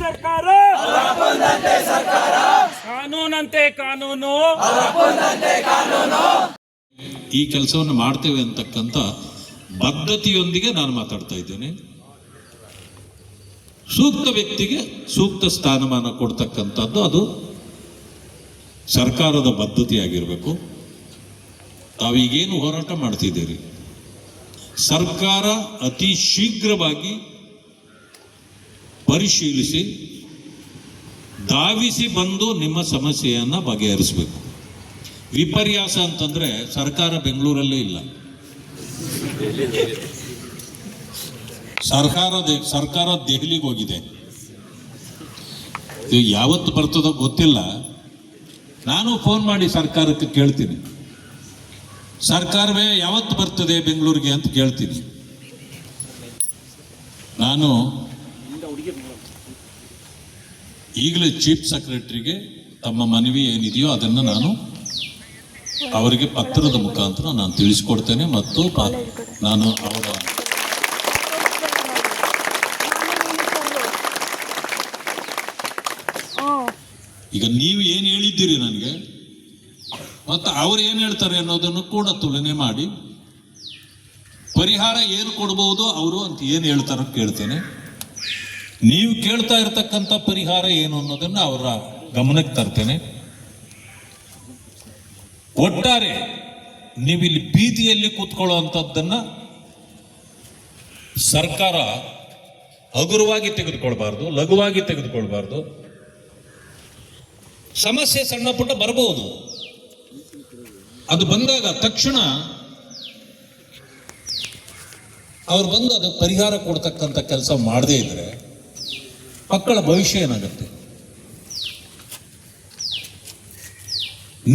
ಸರ್ಕಾರ, ಕಾನೂನಂತೆ ಕಾನೂನು. ಈ ಕೆಲಸವನ್ನು ಮಾಡ್ತೇವೆ ಅಂತಕ್ಕಂಥ ಬದ್ಧತೆಯೊಂದಿಗೆ ನಾನು ಮಾತಾಡ್ತಾ ಇದ್ದೇನೆ. ಸೂಕ್ತ ವ್ಯಕ್ತಿಗೆ ಸೂಕ್ತ ಸ್ಥಾನಮಾನ ಕೊಡ್ತಕ್ಕಂಥದ್ದು ಅದು ಸರ್ಕಾರದ ಬದ್ಧತೆಯಾಗಿರಬೇಕು. ತಾವೀಗೇನು ಹೋರಾಟ ಮಾಡ್ತಿದ್ದೀರಿ, ಸರ್ಕಾರ ಅತಿ ಶೀಘ್ರವಾಗಿ ಪರಿಶೀಲಿಸಿ ಧಾವಿಸಿ ಬಂದು ನಿಮ್ಮ ಸಮಸ್ಯೆಯನ್ನು ಬಗೆಹರಿಸಬೇಕು. ವಿಪರ್ಯಾಸ ಅಂತಂದ್ರೆ ಸರ್ಕಾರ ಬೆಂಗಳೂರಲ್ಲೇ ಇಲ್ಲ, ಸರ್ಕಾರ ದೆಹಲಿಗೆ ಹೋಗಿದೆ. ಇದು ಯಾವತ್ತು ಬರ್ತದೋ ಗೊತ್ತಿಲ್ಲ. ನಾನು ಫೋನ್ ಮಾಡಿ ಸರ್ಕಾರಕ್ಕೆ ಕೇಳ್ತೀನಿ, ಸರ್ಕಾರವೇ ಯಾವತ್ತು ಬರ್ತದೆ ಬೆಂಗಳೂರಿಗೆ ಅಂತ ಕೇಳ್ತೀನಿ. ನಾನು ಈಗಲೇ ಚೀಫ್ ಸೆಕ್ರೆಟರಿಗೆ ತಮ್ಮ ಮನವಿ ಏನಿದೆಯೋ ಅದನ್ನು ನಾನು ಅವರಿಗೆ ಪತ್ರದ ಮುಖಾಂತರ ನಾನು ತಿಳಿಸ್ಕೊಡ್ತೇನೆ. ಮತ್ತು ನಾನು ಅವರ ಈಗ ನೀವು ಏನು ಹೇಳಿದ್ದೀರಿ ನನಗೆ ಮತ್ತು ಅವ್ರು ಏನು ಹೇಳ್ತಾರೆ ಅನ್ನೋದನ್ನು ಕೂಡ ತುಲನೆ ಮಾಡಿ ಪರಿಹಾರ ಏನು ಕೊಡ್ಬೋದು ಅವರು ಅಂತ ಏನು ಹೇಳ್ತಾರೋ ಕೇಳ್ತೇನೆ. ನೀವು ಕೇಳ್ತಾ ಇರತಕ್ಕಂಥ ಪರಿಹಾರ ಏನು ಅನ್ನೋದನ್ನು ಅವರ ಗಮನಕ್ಕೆ ತರ್ತೇನೆ. ಒಟ್ಟಾರೆ ನೀವಿಲ್ಲಿ ಬೀದಿಯಲ್ಲಿ ಕೂತ್ಕೊಳ್ಳುವಂಥದ್ದನ್ನ ಸರ್ಕಾರ ಹಗುರವಾಗಿ ತೆಗೆದುಕೊಳ್ಬಾರ್ದು, ಲಘುವಾಗಿ ತೆಗೆದುಕೊಳ್ಬಾರ್ದು. ಸಮಸ್ಯೆ ಸಣ್ಣ ಪುಟ್ಟ ಬರಬಹುದು, ಅದು ಬಂದಾಗ ತಕ್ಷಣ ಅವ್ರು ಬಂದು ಅದು ಪರಿಹಾರ ಕೊಡ್ತಕ್ಕಂಥ ಕೆಲಸ ಮಾಡದೇ ಇದ್ರೆ ಮಕ್ಕಳ ಭವಿಷ್ಯ ಏನಾಗುತ್ತೆ?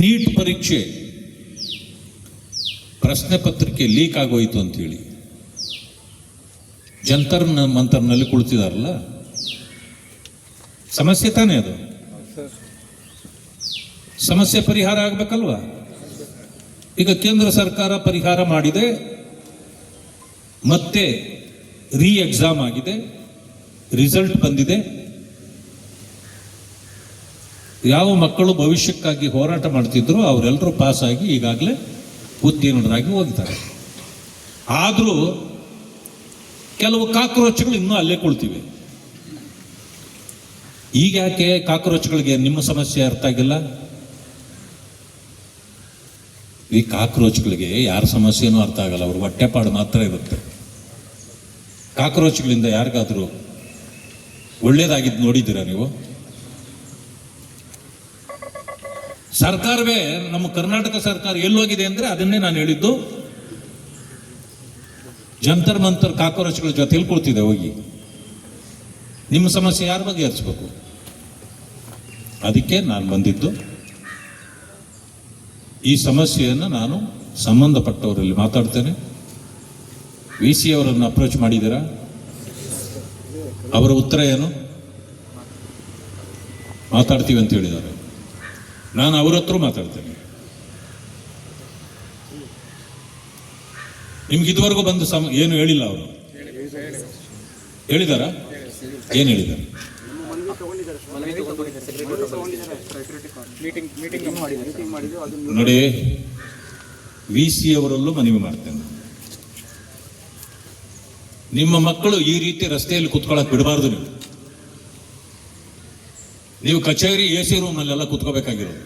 ನೀಟ್ ಪರೀಕ್ಷೆ ಪ್ರಶ್ನೆ ಪತ್ರಿಕೆ ಲೀಕ್ ಆಗೋಯ್ತು ಅಂತೇಳಿ ಜಂತರ್ ಮಂತರ್ನಲ್ಲಿ ಕುಳಿತಿದಾರಲ್ಲ, ಸಮಸ್ಯೆ ತಾನೇ ಅದು. ಸಮಸ್ಯೆ ಪರಿಹಾರ ಆಗ್ಬೇಕಲ್ವಾ? ಈಗ ಕೇಂದ್ರ ಸರ್ಕಾರ ಪರಿಹಾರ ಮಾಡಿದೆ, ಮತ್ತೆ ರೀ ಎಕ್ಸಾಮ್ ಆಗಿದೆ, ರಿಸಲ್ಟ್ ಬಂದಿದೆ. ಯಾವ ಮಕ್ಕಳು ಭವಿಷ್ಯಕ್ಕಾಗಿ ಹೋರಾಟ ಮಾಡ್ತಿದ್ರು ಅವರೆಲ್ಲರೂ ಪಾಸ್ ಆಗಿ ಈಗಾಗಲೇ ಉತ್ತೀರ್ಣರಾಗಿ ಹೋಗಿದ್ದಾರೆ. ಆದರೂ ಕೆಲವು ಕಾಕ್ರೋಚ್ಗಳು ಇನ್ನೂ ಅಲ್ಲೇ ಕುಳ್ತಿವೆ. ಈಗ ಯಾಕೆ ಕಾಕ್ರೋಚ್ಗಳಿಗೆ ನಿಮ್ಮ ಸಮಸ್ಯೆ ಅರ್ಥ ಆಗಿಲ್ಲ? ಈ ಕಾಕ್ರೋಚ್ಗಳಿಗೆ ಯಾರ ಸಮಸ್ಯೆನೂ ಅರ್ಥ ಆಗಲ್ಲ, ಅವ್ರ ಹೊಟ್ಟೆಪಾಡು ಮಾತ್ರ ಇರುತ್ತೆ. ಕಾಕ್ರೋಚ್ಗಳಿಂದ ಯಾರಿಗಾದ್ರೂ ಒಳ್ಳೇದಾಗಿದ್ದು ನೋಡಿದ್ದೀರಾ ನೀವು? ಸರ್ಕಾರವೇ, ನಮ್ಮ ಕರ್ನಾಟಕ ಸರ್ಕಾರ ಎಲ್ಲೋಗಿದೆ ಅಂದ್ರೆ ಅದನ್ನೇ ನಾನು ಹೇಳಿದ್ದು. ಜಂತರ್ ಮಂತರ್ ಕಾಕ್ರೋಚ್ಗಳ ಜೊತೆಲಿ ಕೂರ್ತಿದೆ. ಹೋಗಿ ನಿಮ್ಮ ಸಮಸ್ಯೆ ಯಾರ ಬಗ್ಗೆ ಹರಿಸ್ಬೇಕು? ಅದಕ್ಕೆ ನಾನು ಬಂದಿದ್ದು. ಈ ಸಮಸ್ಯೆಯನ್ನು ನಾನು ಸಂಬಂಧಪಟ್ಟವರಲ್ಲಿ ಮಾತಾಡ್ತೇನೆ. ವಿ ಸಿ ಅವರನ್ನು ಅಪ್ರೋಚ್ ಮಾಡಿದ್ದೀರಾ? ಅವರ ಉತ್ತರ ಏನು? ಮಾತಾಡ್ತೀವಿ ಅಂತ ಹೇಳಿದ್ದಾರೆ. ನಾನು ಅವ್ರ ಹತ್ರ ಮಾತಾಡ್ತೇನೆ. ನಿಮ್ಗೆ ಇದುವರೆಗೂ ಬಂದು ಏನು ಹೇಳಿಲ್ಲ ಅವರು? ಹೇಳಿದಾರ? ಏನು ಹೇಳಿದ್ದಾರೆ? ನೋಡಿ, ವಿ ಸಿ ಅವರಲ್ಲೂ ಮನವಿ ಮಾಡ್ತೇನೆ. ನಿಮ್ಮ ಮಕ್ಕಳು ಈ ರೀತಿ ರಸ್ತೆಯಲ್ಲಿ ಕುತ್ಕೊಳ್ಳೋಕೆ ಬಿಡಬಾರ್ದು. ನೀವು ಕಚೇರಿ ಎ ಸಿ ರೂಮ್ನಲ್ಲೆಲ್ಲ ಕುತ್ಕೋಬೇಕಾಗಿರೋದು.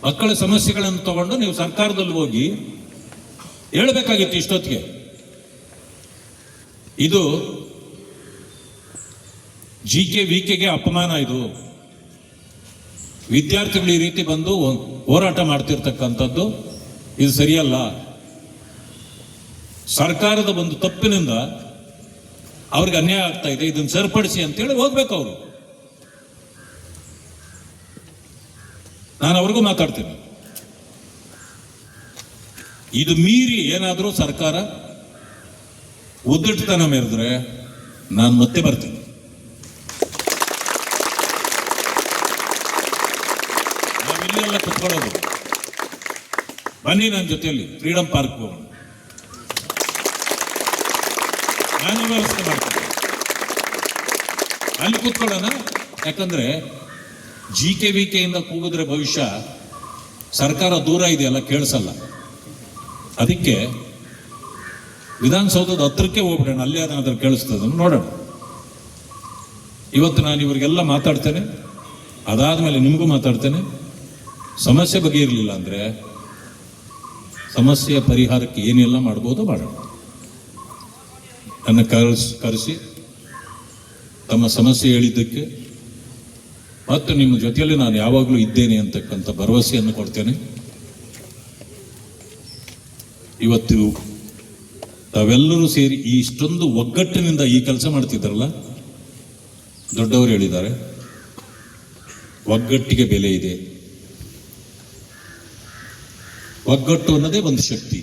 ಮಕ್ಕಳ ಸಮಸ್ಯೆಗಳನ್ನು ತಗೊಂಡು ನೀವು ಸರ್ಕಾರದಲ್ಲಿ ಹೋಗಿ ಹೇಳಬೇಕಾಗಿತ್ತು ಇಷ್ಟೊತ್ತಿಗೆ. ಇದು ಜಿ ಕೆ ವಿ ಕೆಗೆ ಅಪಮಾನ. ಇದು ವಿದ್ಯಾರ್ಥಿಗಳು ಈ ರೀತಿ ಬಂದು ಹೋರಾಟ ಮಾಡ್ತಿರ್ತಕ್ಕಂಥದ್ದು ಇದು ಸರಿಯಲ್ಲ. ಸರ್ಕಾರದ ಒಂದು ತಪ್ಪಿನಿಂದ ಅವ್ರಿಗೆ ಅನ್ಯಾಯ ಆಗ್ತಾ ಇದೆ, ಇದನ್ನು ಸರಿಪಡಿಸಿ ಅಂತೇಳಿ ಹೋಗ್ಬೇಕು ಅವರು. ನಾನು ಅವ್ರಿಗೂ ಮಾತಾಡ್ತೀನಿ. ಇದು ಮೀರಿ ಏನಾದರೂ ಸರ್ಕಾರ ಉದ್ದಿಟ್ಟತನ ಮೇರಿದ್ರೆ ನಾನು ಮತ್ತೆ ಬರ್ತೀನಿ. ನಾವಿಲ್ಲೆಲ್ಲ ಕುತ್ಕೊಳ್ಳೋದು. ಬನ್ನಿ ನನ್ನ ಜೊತೆಯಲ್ಲಿ ಫ್ರೀಡಂ ಪಾರ್ಕ್ ಹೋಗೋಣ. ನಾನೇ ವ್ಯವಸ್ಥೆ ಮಾಡ್ತೀನಿ. ಅಲ್ಲಿ ಕೂತ್ಕೊಳ್ಳೋಣ. ಯಾಕಂದ್ರೆ GK ಇಂದ ಕೂಗಿದ್ರೆ ಭವಿಷ್ಯ ಸರ್ಕಾರ ದೂರ ಇದೆಯಲ್ಲ, ಕೇಳಿಸಲ್ಲ. ಅದಕ್ಕೆ ವಿಧಾನಸೌಧದ ಹತ್ರಕ್ಕೆ ಹೋಗ್ಬಿಡೋಣ, ಅಲ್ಲೇ ಅದ್ರ ಕೇಳಿಸ್ತದ ನೋಡೋಣ. ಇವತ್ತು ನಾನು ಇವರಿಗೆಲ್ಲ ಮಾತಾಡ್ತೇನೆ, ಅದಾದ್ಮೇಲೆ ನಿಮಗೂ ಮಾತಾಡ್ತೇನೆ. ಸಮಸ್ಯೆ ಬಗೆಯಿರಲಿಲ್ಲ ಅಂದ್ರೆ ಸಮಸ್ಯೆಯ ಪರಿಹಾರಕ್ಕೆ ಏನೆಲ್ಲ ಮಾಡ್ಬೋದು ಮಾಡೋಣ. ನನ್ನ ಕರೆಸಿ ತಮ್ಮ ಸಮಸ್ಯೆ ಹೇಳಿದ್ದಕ್ಕೆ ಮತ್ತು ನಿಮ್ಮ ಜೊತೆಯಲ್ಲಿ ನಾನು ಯಾವಾಗಲೂ ಇದ್ದೇನೆ ಅಂತಕ್ಕಂಥ ಭರವಸೆಯನ್ನು ಕೊಡ್ತೇನೆ. ಇವತ್ತು ತಾವೆಲ್ಲರೂ ಸೇರಿ ಇಷ್ಟೊಂದು ಒಗ್ಗಟ್ಟಿನಿಂದ ಈ ಕೆಲಸ ಮಾಡ್ತಿದ್ದಾರಲ್ಲ, ದೊಡ್ಡವರು ಹೇಳಿದ್ದಾರೆ, ಒಗ್ಗಟ್ಟಿಗೆ ಬೆಲೆ ಇದೆ. ಒಗ್ಗಟ್ಟು ಅನ್ನೋದೇ ಒಂದು ಶಕ್ತಿ.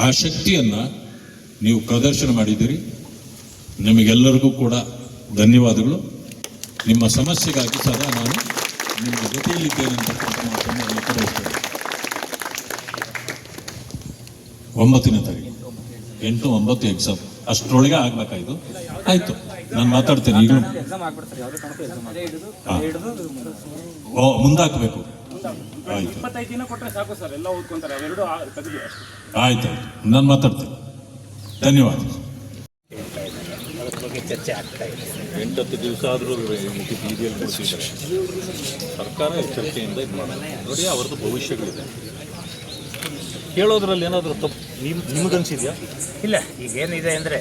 ಆ ಶಕ್ತಿಯನ್ನ ನೀವು ಪ್ರದರ್ಶನ ಮಾಡಿದ್ದೀರಿ. ನಿಮಗೆಲ್ಲರಿಗೂ ಕೂಡ ಧನ್ಯವಾದಗಳು. ನಿಮ್ಮ ಸಮಸ್ಯೆಗಾಗಿ ಸದಾ ನಾನು ನಿಮ್ಮ ಜೊತೆಯಲ್ಲಿದ್ದೇನೆ ಅಂತಕ್ಕಂಥ ಮಾತನ್ನು ಹೇಳಲಿಕ್ಕೆ ಬಯಸ್ತೇನೆ. 9ನೇ ತಾರೀಕು 8-9 ಎಕ್ಸಾಮ್, ಅಷ್ಟರೊಳಗೆ ಆಗ್ಬೇಕಾಯ್ತು. ಆಯ್ತು, ನಾನು ಮಾತಾಡ್ತೇನೆ. ಈಗಲೂ ಮುಂದಾಕಬೇಕು. ಆಯ್ತು, 25 ದಿನ ಕೊಟ್ಟರೆ ಸಾಕು ಸರ್, ಎಲ್ಲ ಓದ್ಕೊಂತಾರೆ. ಅವೆರಡು ತೆಗೆದು ಅಷ್ಟೇ. ಆಯ್ತು, ನಾನು ಮಾತಾಡ್ತೇನೆ. ಧನ್ಯವಾದ. ಚರ್ಚೆ ಆಗ್ತಾ ಇದೆ. 8-10 ದಿವಸ ಆದರೂ ಬೀದಿಯಲ್ಲಿ ಕೊಡ್ತಿದ್ದಾರೆ. ಸರ್ಕಾರ ಎಚ್ಚರಿಕೆಯಿಂದ ಇದು ಮಾಡೋಣ. ನೋಡಿ, ಅವ್ರದ್ದು ಭವಿಷ್ಯಗಳಿದೆ. ಕೇಳೋದ್ರಲ್ಲಿ ಏನಾದರೂ ತಪ್ಪು ನಿಮಗನ್ಸಿದ್ಯಾ? ಇಲ್ಲ, ಈಗೇನಿದೆ ಅಂದರೆ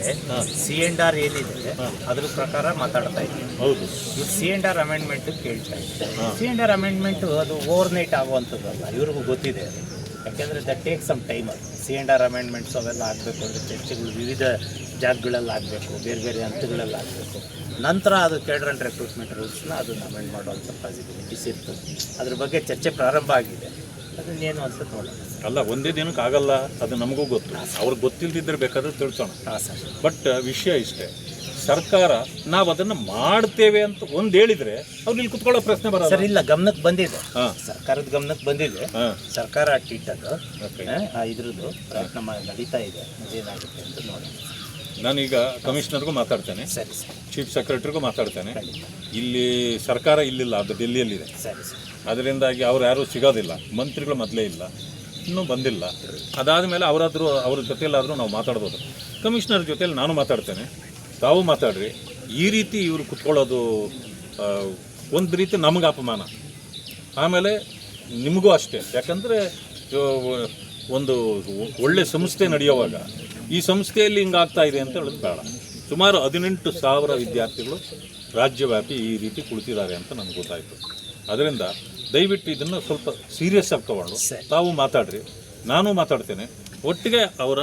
C&R ಏನಿದೆ ಅದ್ರ ಪ್ರಕಾರ ಮಾತಾಡ್ತಾ ಇದ್ದೀವಿ. ಹೌದು, ಇವ್ರು C&R ಅಮೆಂಡ್ಮೆಂಟ್ ಕೇಳ್ತಾ ಇದ್ದಾರೆ. C&R ಅಮೆಂಡ್ಮೆಂಟು ಅದು ಓವರ್ ನೈಟ್ ಆಗುವಂಥದ್ದಲ್ಲ, ಇವ್ರಿಗೂ ಗೊತ್ತಿದೆ. ಯಾಕೆಂದರೆ ದಟ್ ಟೇಕ್ ಸಮ್ ಟೈಮ್. ಅದು C&R ಅಮೆಂಡ್ಮೆಂಟ್ಸ್ ಅವೆಲ್ಲ ಆಗಬೇಕು ಅಂದರೆ ಚರ್ಚೆಗಳು ವಿವಿಧ ಜಾಗಗಳಲ್ಲಿ ಆಗಬೇಕು, ಬೇರೆ ಬೇರೆ ಹಂತಗಳಲ್ಲಿ ಆಗಬೇಕು. ನಂತರ ಅದು ಕೇಡರ್ ಆ್ಯಂಡ್ ರೆಕ್ರೂಟ್ಮೆಂಟ್ ರೂಲ್ಸ್ನ ಅದನ್ನು ಅಮೆಂಡ್ ಮಾಡುವಂಥ ಪಾಸಿಬಿಲಿಟೀಸ್ ಇರ್ತದೆ. ಅದ್ರ ಬಗ್ಗೆ ಚರ್ಚೆ ಪ್ರಾರಂಭ ಆಗಿದೆ. ಅದನ್ನೇನು ಅನ್ಸುತ್ತೆ ನೋಡೋಣ. ಅಲ್ಲ, ಒಂದೇ ದಿನಕ್ಕೆ ಆಗಲ್ಲ, ಅದು ನಮಗೂ ಗೊತ್ತು. ಅವ್ರಿಗೆ ಗೊತ್ತಿಲ್ಲದಿದ್ದರೆ ಬೇಕಾದ್ರೆ ತಿಳ್ಸೋಣ. ಹಾಂ ಸರ್. ಬಟ್ ವಿಷಯ ಇಷ್ಟೇ, ಸರ್ಕಾರ ನಾವು ಅದನ್ನು ಮಾಡ್ತೇವೆ ಅಂತ ಒಂದು ಹೇಳಿದರೆ ಅವ್ರು ಇಲ್ಲಿ ಕುತ್ಕೊಳ್ಳೋ ಪ್ರಶ್ನೆ ಬರೋದು. ಸರ್, ಇಲ್ಲ, ಗಮನಕ್ಕೆ ಬಂದಿದೆ. ಹಾಂ, ಸರ್ಕಾರದ ಗಮನಕ್ಕೆ ಬಂದಿದೆ. ಹಾಂ, ಸರ್ಕಾರ ಇಟ್ಟದ್ದು ಇದ್ರದ್ದು ಪ್ರಯತ್ನ ನಡೀತಾ ಇದೆ. ಅದೇನಾಗುತ್ತೆ ಅಂತ ನೋಡೋಣ. ನಾನೀಗ ಕಮಿಷನರ್ಗೂ ಮಾತಾಡ್ತೇನೆ, ಸರಿ ಸರ್. ಚೀಫ್ ಸೆಕ್ರೆಟರಿಗೂ ಮಾತಾಡ್ತೇನೆ. ಇಲ್ಲಿ ಸರ್ಕಾರ ಇಲ್ಲಿಲ್ಲ, ಅದು ಡೆಲ್ಲಿಯಲ್ಲಿದೆ. ಸರಿ ಸರ್. ಅದರಿಂದಾಗಿ ಅವ್ರು ಯಾರೂ ಸಿಗೋದಿಲ್ಲ. ಮಂತ್ರಿಗಳು ಮೊದಲೇ ಇಲ್ಲ, ಇನ್ನೂ ಬಂದಿಲ್ಲ. ಅದಾದಮೇಲೆ ಅವ್ರ ಜೊತೆಯಲ್ಲಾದರೂ ನಾವು ಮಾತಾಡ್ಬೋದು. ಕಮಿಷನರ್ ಜೊತೆಯಲ್ಲಿ ನಾನು ಮಾತಾಡ್ತೇನೆ, ತಾವು ಮಾತಾಡ್ರಿ. ಈ ರೀತಿ ಇವರು ಕುತ್ಕೊಳ್ಳೋದು ಒಂದು ರೀತಿ ನಮಗೆ ಅಪಮಾನ, ಆಮೇಲೆ ನಿಮಗೂ ಅಷ್ಟೇ. ಯಾಕಂದರೆ ಒಂದು ಒಳ್ಳೆ ಸಂಸ್ಥೆ ನಡೆಯುವಾಗ ಈ ಸಂಸ್ಥೆಯಲ್ಲಿ ಹಿಂಗಾಗ್ತಾ ಇದೆ ಅಂತ ಹೇಳೋದು ಬೇಡ. ಸುಮಾರು 18,000 ವಿದ್ಯಾರ್ಥಿಗಳು ರಾಜ್ಯವ್ಯಾಪಿ ಈ ರೀತಿ ಕುಳಿತಿದ್ದಾರೆ ಅಂತ ನನಗೆ ಗೊತ್ತಾಯಿತು. ಅದರಿಂದ ದಯವಿಟ್ಟು ಇದನ್ನು ಸ್ವಲ್ಪ ಸೀರಿಯಸ್ ಆಗಿ ತಗೊಂಡು ತಾವು ಮಾತಾಡ್ರಿ, ನಾನು ಮಾತಾಡ್ತೇನೆ. ಒಟ್ಟಿಗೆ ಅವರ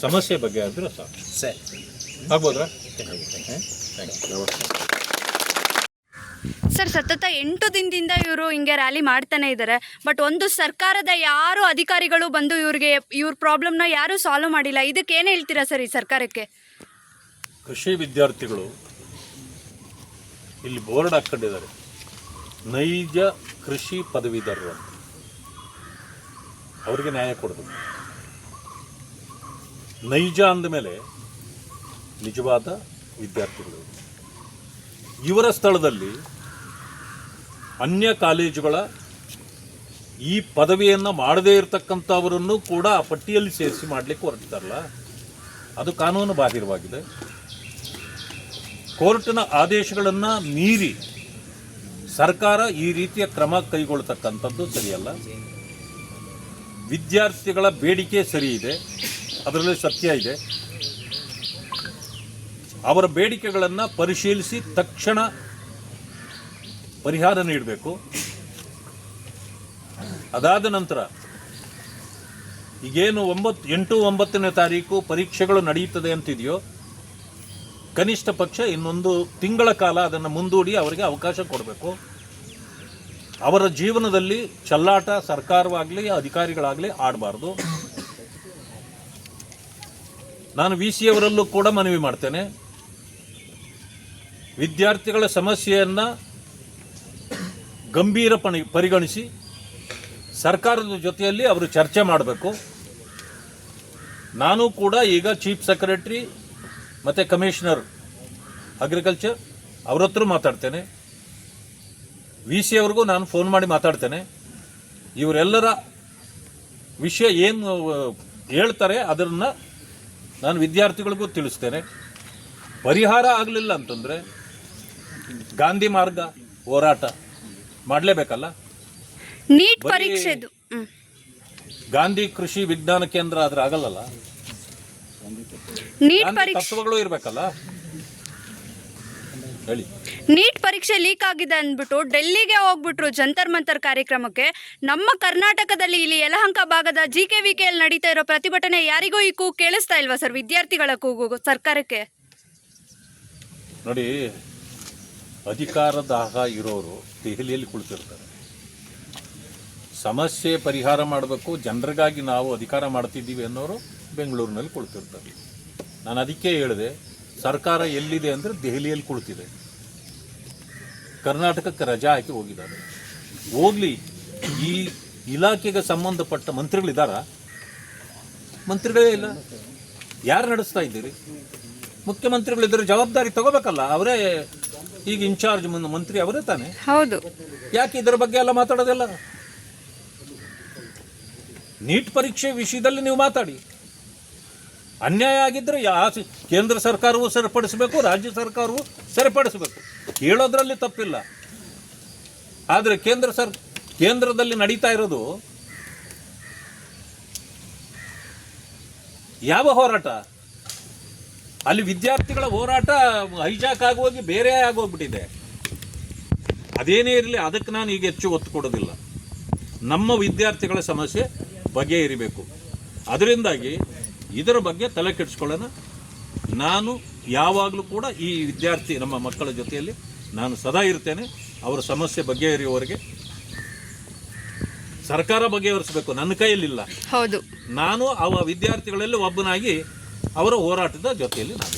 ಸಮಸ್ಯೆ ಬಗ್ಗೆ ಆದ್ರೆ ಸಾಕು. ಸರಿ, ಆಗ್ಬೋದ್ರಾ? ಸರ್, ಸತತ 8 ದಿನದಿಂದ ಇವರು ಹಿಂಗೆ ರ್ಯಾಲಿ ಮಾಡ್ತಾನೆ ಇದ್ದಾರೆ. ಬಟ್ ಒಂದು ಸರ್ಕಾರದ ಯಾರು ಅಧಿಕಾರಿಗಳು ಬಂದು ಇವ್ರ ಪ್ರಾಬ್ಲಮ್ನ ಯಾರೂ ಸಾಲ್ವ್ ಮಾಡಿಲ್ಲ. ಇದಕ್ಕೆ ಏನು ಹೇಳ್ತೀರಾ ಸರ್ ಈ ಸರ್ಕಾರಕ್ಕೆ? ಕೃಷಿ ವಿದ್ಯಾರ್ಥಿಗಳು ಇಲ್ಲಿ ಬೋರ್ಡ್ ಹಾಕ್ಕೊಂಡಿದ್ದಾರೆ, ನೈಜ ಕೃಷಿ ಪದವೀಧರರು ಅಂತ. ಅವರಿಗೆ ನ್ಯಾಯ ಕೊಡಬೇಕು. ನೈಜ ಅಂದಮೇಲೆ ನಿಜವಾದ ವಿದ್ಯಾರ್ಥಿಗಳು. ಇವರ ಸ್ಥಳದಲ್ಲಿ ಅನ್ಯ ಕಾಲೇಜುಗಳ ಈ ಪದವಿಯನ್ನು ಮಾಡದೇ ಇರತಕ್ಕಂಥವರನ್ನು ಕೂಡ ಆ ಪಟ್ಟಿಯಲ್ಲಿ ಸೇರಿಸಿ ಮಾಡಲಿಕ್ಕೆ ಹೊರಟಿದ್ದಾರಲ್ಲ, ಅದು ಕಾನೂನು ಬಾಹಿರವಾಗಿದೆ. ಕೋರ್ಟಿನ ಆದೇಶಗಳನ್ನು ಮೀರಿ ಸರ್ಕಾರ ಈ ರೀತಿಯ ಕ್ರಮ ಕೈಗೊಳ್ಳತಕ್ಕಂಥದ್ದು ಸರಿಯಲ್ಲ. ವಿದ್ಯಾರ್ಥಿಗಳ ಬೇಡಿಕೆ ಸರಿ ಇದೆ, ಅದರಲ್ಲಿ ಸತ್ಯ ಇದೆ. ಅವರ ಬೇಡಿಕೆಗಳನ್ನು ಪರಿಶೀಲಿಸಿ ತಕ್ಷಣ ಪರಿಹಾರ ನೀಡಬೇಕು. ಅದಾದ ನಂತರ ಈಗೇನು 8-9ನೇ ತಾರೀಕು ಪರೀಕ್ಷೆಗಳು ನಡೆಯುತ್ತದೆ ಅಂತಿದೆಯೋ, ಕನಿಷ್ಠ ಪಕ್ಷ ಇನ್ನೊಂದು ತಿಂಗಳ ಕಾಲ ಅದನ್ನು ಮುಂದೂಡಿ ಅವರಿಗೆ ಅವಕಾಶ ಕೊಡಬೇಕು. ಅವರ ಜೀವನದಲ್ಲಿ ಚೆಲ್ಲಾಟ ಸರ್ಕಾರವಾಗಲಿ ಅಧಿಕಾರಿಗಳಾಗಲಿ ಆಡಬಾರ್ದು. ನಾನು VC ಅವರಲ್ಲೂ ಕೂಡ ಮನವಿ ಮಾಡ್ತೇನೆ, ವಿದ್ಯಾರ್ಥಿಗಳ ಸಮಸ್ಯೆಯನ್ನು ಗಂಭೀರ ಪರಿಗಣಿಸಿ ಸರ್ಕಾರದ ಜೊತೆಯಲ್ಲಿ ಅವರು ಚರ್ಚೆ ಮಾಡಬೇಕು. ನಾನು ಕೂಡ ಈಗ ಚೀಫ್ ಸೆಕ್ರೆಟರಿ ಮತ್ತು ಕಮಿಷನರ್ ಅಗ್ರಿಕಲ್ಚರ್ ಅವ್ರ ಹತ್ರ ಮಾತಾಡ್ತೇನೆ. ವಿ ಸಿ ಅವ್ರಿಗೂ ನಾನು ಫೋನ್ ಮಾಡಿ ಮಾತಾಡ್ತೇನೆ. ಇವರೆಲ್ಲರ ವಿಷಯ ಏನು ಹೇಳ್ತಾರೆ ಅದನ್ನು ನಾನು ವಿದ್ಯಾರ್ಥಿಗಳಿಗೂ ತಿಳಿಸ್ತೇನೆ. ಪರಿಹಾರ ಆಗಲಿಲ್ಲ ಅಂತಂದರೆ ಗಾಂಧಿ ಮಾರ್ಗ ಹೋರಾಟ ಮಾಡಲೇಬೇಕಲ್ಲ. ನೀಟ್ ಪರೀಕ್ಷೆದು ಗಾಂಧಿ ಕೃಷಿ ವಿಜ್ಞಾನ ಕೇಂದ್ರ ಆದ್ರೆ ಆಗಲ್ಲಲ್ಲ. ನೀಟ್ ಗಾಂಧಿ ಪರೀಕ್ಷೆ ತತ್ವಗಳು ಇರಬೇಕಲ್ಲ. ಹೇಳಿ. ನೀಟ್ ಪರೀಕ್ಷೆ ಲೀಕ್ ಆಗಿದೆ ಅಂದ್ಬಿಟ್ಟು ಡೆಲ್ಲಿಗೆ ಹೋಗ್ಬಿಟ್ರು ಜಂತರ್ ಮಂತರ್ ಕಾರ್ಯಕ್ರಮಕ್ಕೆ. ನಮ್ಮ ಕರ್ನಾಟಕದಲ್ಲಿ ಇಲ್ಲಿ ಯಲಹಂಕ ಭಾಗದ GKVKಯಲ್ಲಿ ನಡೀತಾ ಇರೋ ಪ್ರತಿಭಟನೆ ಯಾರಿಗೂ ಈ ಕೂಗು ಕೇಳಿಸ್ತಾ ಇಲ್ವಾ ಸರ್? ವಿದ್ಯಾರ್ಥಿಗಳ ಕೂಗು ಸರ್ಕಾರಕ್ಕೆ. ನೋಡಿ, ಅಧಿಕಾರ ದಾಹ ಇರೋರು ದೆಹಲಿಯಲ್ಲಿ ಕುಳಿತಿರ್ತಾರೆ. ಸಮಸ್ಯೆ ಪರಿಹಾರ ಮಾಡಬೇಕು, ಜನರಿಗಾಗಿ ನಾವು ಅಧಿಕಾರ ಮಾಡ್ತಿದ್ದೀವಿ ಅನ್ನೋರು ಬೆಂಗಳೂರಿನಲ್ಲಿ ಕುಳಿತಿರ್ತಾರೆ. ನಾನು ಅದಕ್ಕೆ ಹೇಳಿದೆ, ಸರ್ಕಾರ ಎಲ್ಲಿದೆ ಅಂದರೆ ದೆಹಲಿಯಲ್ಲಿ ಕುಳಿತಿದೆ. ಕರ್ನಾಟಕಕ್ಕೆ ರಜಾ ಹಾಕಿ ಹೋಗಿದ್ದಾರೆ. ಹೋಗ್ಲಿ, ಈ ಇಲಾಖೆಗೆ ಸಂಬಂಧಪಟ್ಟ ಮಂತ್ರಿಗಳಿದ್ದಾರಾ? ಮಂತ್ರಿಗಳೇ ಇಲ್ಲ. ಯಾರು ನಡೆಸ್ತಾ ಇದ್ದೀರಿ? ಮುಖ್ಯಮಂತ್ರಿಗಳಿದ್ರೆ ಜವಾಬ್ದಾರಿ ತಗೋಬೇಕಲ್ಲ. ಅವರೇ ಈಗ ಇನ್ಚಾರ್ಜ್ ಮಂತ್ರಿ ಅವರೇ ತಾನೆ. ಹೌದು. ಯಾಕೆ ಇದರ ಬಗ್ಗೆ ಎಲ್ಲ ಮಾತಾಡೋದಿಲ್ಲ? ನೀಟ್ ಪರೀಕ್ಷೆ ವಿಷಯದಲ್ಲಿ ನೀವು ಮಾತಾಡಿ. ಅನ್ಯಾಯ ಆಗಿದ್ದರೆ ಕೇಂದ್ರ ಸರ್ಕಾರವೂ ಸರಿಪಡಿಸಬೇಕು, ರಾಜ್ಯ ಸರ್ಕಾರವೂ ಸರಿಪಡಿಸಬೇಕು, ಹೇಳೋದ್ರಲ್ಲಿ ತಪ್ಪಿಲ್ಲ. ಆದರೆ ಕೇಂದ್ರದಲ್ಲಿ ನಡೀತಾ ಇರೋದು ಯಾವ ಹೋರಾಟ? ಅಲ್ಲಿ ವಿದ್ಯಾರ್ಥಿಗಳ ಹೋರಾಟ ಹೈಜಾಕ್ ಆಗೋಗಿ ಬೇರೆ ಆಗೋಗ್ಬಿಟ್ಟಿದೆ. ಅದೇನೇ ಇರಲಿ, ಅದಕ್ಕೆ ನಾನು ಈಗ ಹೆಚ್ಚು ಒತ್ತು ಕೊಡೋದಿಲ್ಲ. ನಮ್ಮ ವಿದ್ಯಾರ್ಥಿಗಳ ಸಮಸ್ಯೆ ಬಗೆಹರಿಬೇಕು. ಅದರಿಂದಾಗಿ ಇದರ ಬಗ್ಗೆ ತಲೆ ಕೆಡಿಸ್ಕೊಳ್ಳೋಣ. ನಾನು ಯಾವಾಗಲೂ ಕೂಡ ಈ ವಿದ್ಯಾರ್ಥಿ ನಮ್ಮ ಮಕ್ಕಳ ಜೊತೆಯಲ್ಲಿ ನಾನು ಸದಾ ಇರ್ತೇನೆ. ಅವರ ಸಮಸ್ಯೆ ಬಗೆಹರಿಯುವವರೆಗೆ. ಸರ್ಕಾರ ಬಗೆಹರಿಸಬೇಕು, ನನ್ನ ಕೈಯಲ್ಲಿಲ್ಲ. ಹೌದು. ನಾನು ವಿದ್ಯಾರ್ಥಿಗಳಲ್ಲಿ ಒಬ್ಬನಾಗಿ ಅವರ ಹೋರಾಟದ ಜೊತೆಯಲ್ಲಿ ನಾನು